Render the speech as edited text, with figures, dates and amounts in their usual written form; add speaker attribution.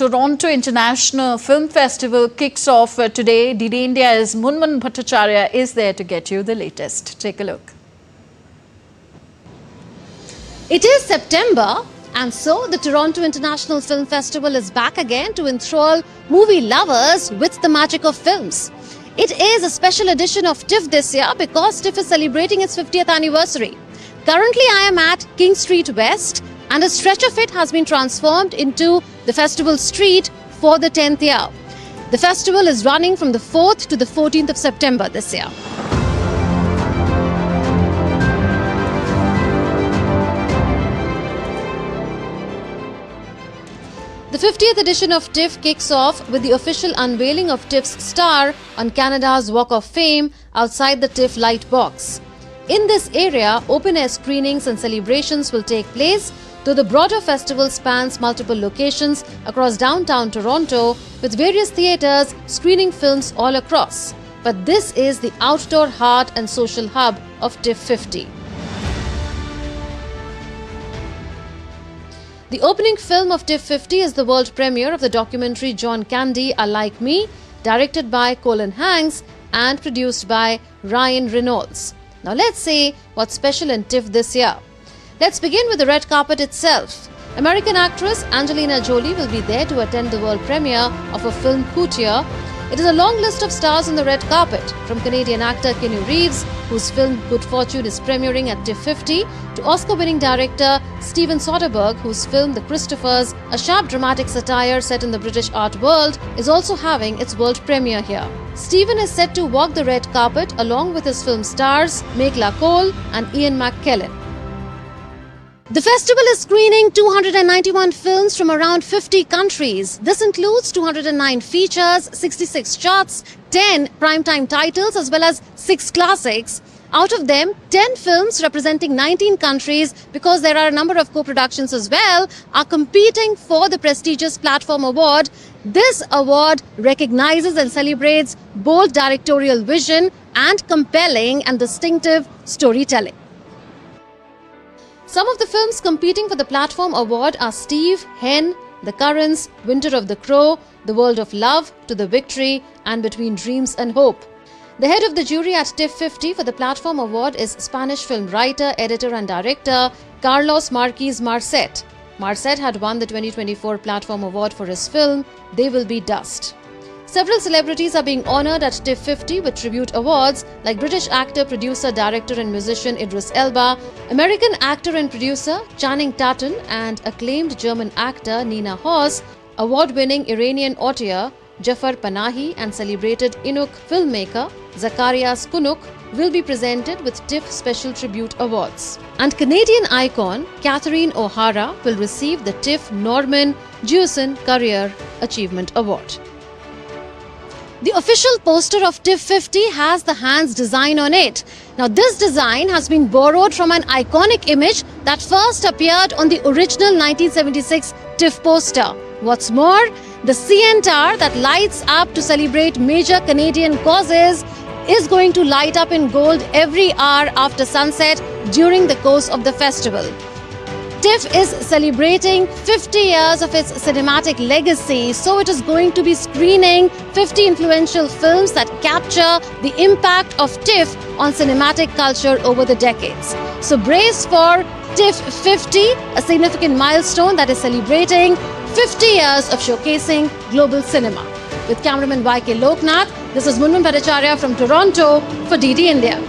Speaker 1: Toronto International Film Festival kicks off today. DD India's Munmun Bhattacharya is there to get you the latest. Take a look.
Speaker 2: It is September, and so the Toronto International Film Festival is back again to enthrall movie lovers with the magic of films. It is a special edition of TIFF this year because TIFF is celebrating its 50th anniversary. Currently, I am at King Street West, and a stretch of it has been transformed into the festival street for the 10th year. The festival is running from the 4th to the 14th of September this year. The 50th edition of TIFF kicks off with the official unveiling of TIFF's star on Canada's Walk of Fame outside the TIFF Light Box. In this area, open-air screenings and celebrations will take place, though the broader festival spans multiple locations across downtown Toronto, with various theatres screening films all across. But this is the outdoor heart and social hub of TIFF 50. The opening film of TIFF 50 is the world premiere of the documentary John Candy, I Like Me, directed by Colin Hanks and produced by Ryan Reynolds. Now let's see what's special in TIFF this year. Let's begin with the red carpet itself. American actress Angelina Jolie will be there to attend the world premiere of her film Courtier. It is a long list of stars on the red carpet, from Canadian actor Keanu Reeves, whose film Good Fortune is premiering at TIFF 50, to Oscar-winning director Steven Soderbergh, whose film The Christophers, a sharp dramatic satire set in the British art world, is also having its world premiere here. Steven is set to walk the red carpet along with his film stars Megla Cole and Ian McKellen. The festival is screening 291 films from around 50 countries. This includes 209 features, 66 shorts, 10 primetime titles as well as 6 classics. Out of them, 10 films representing 19 countries, because there are a number of co-productions as well, are competing for the prestigious Platform Award. This award recognizes and celebrates bold directorial vision and compelling and distinctive storytelling. Some of the films competing for the Platform Award are Steve, Hen, The Currents, Winter of the Crow, The World of Love, To the Victory, and Between Dreams and Hope. The head of the jury at TIFF 50 for the Platform Award is Spanish film writer, editor and director Carlos Marquez Marcet. Marcet had won the 2024 Platform Award for his film They Will Be Dust. Several celebrities are being honoured at TIFF 50 with tribute awards like British actor, producer, director and musician Idris Elba, American actor and producer Channing Tatum and acclaimed German actor Nina Hoss, award-winning Iranian auteur Jafar Panahi and celebrated Inuk filmmaker Zacharias Kunuk will be presented with TIFF Special Tribute Awards. And Canadian icon Catherine O'Hara will receive the TIFF Norman Jewison Career Achievement Award. The official poster of TIFF 50 has the Hands design on it. Now, this design has been borrowed from an iconic image that first appeared on the original 1976 TIFF poster. What's more, the CN Tower that lights up to celebrate major Canadian causes is going to light up in gold every hour after sunset during the course of the festival. TIFF is celebrating 50 years of its cinematic legacy, so it is going to be screening 50 influential films that capture the impact of TIFF on cinematic culture over the decades. So brace for TIFF 50, a significant milestone that is celebrating 50 years of showcasing global cinema. With cameraman YK Loknath, this is Munmun Bhattacharya from Toronto for DD India.